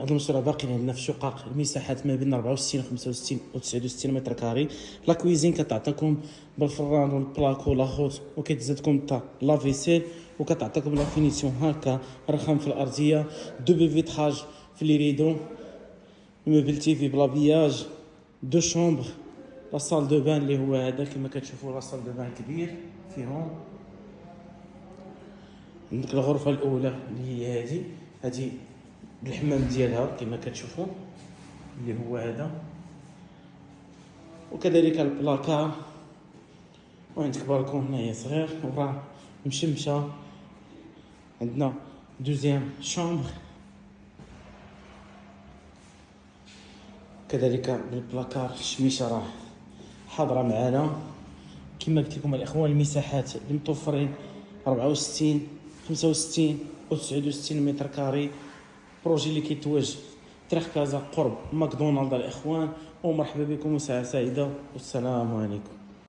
هاد المشروع باقي عندنا في الشقق، المساحات ما بين 64 65 و 69 متر كاري. لا كويزين كتعطيكم بالفران والبلاكو لاخوت، وكيتزادكم حتى لافيسيل، وكتعطيكم لا فينيسيون هكا رخام في الارضيه، دوبل فيتراج في لي ريدو، موبيل تيفي بلا بياج، دو شومبر، لا صال دو بان اللي هو هذا كما كتشوفوا، لا صال دو بان كبير فيهم. عندك الغرفه الاولى اللي هي هذه بالحمام ديالها كما كتشوفوا اللي هو هذا، وكذلك البلاكار، وعندك بالكون هنايا صغير، وراه مشمشه. عندنا دوزيام شومبر كذلك بالبلاكار، الشميشه راه حاضره معنا. كما قلت لكم الاخوان، المساحات اللي متوفرين 64 65 و 69 متر كاري. بروجي اللي كيتواجد طريق كازا قرب ماكدونالد الاخوان، ومرحبا بكم وساعه سعيده والسلام عليكم.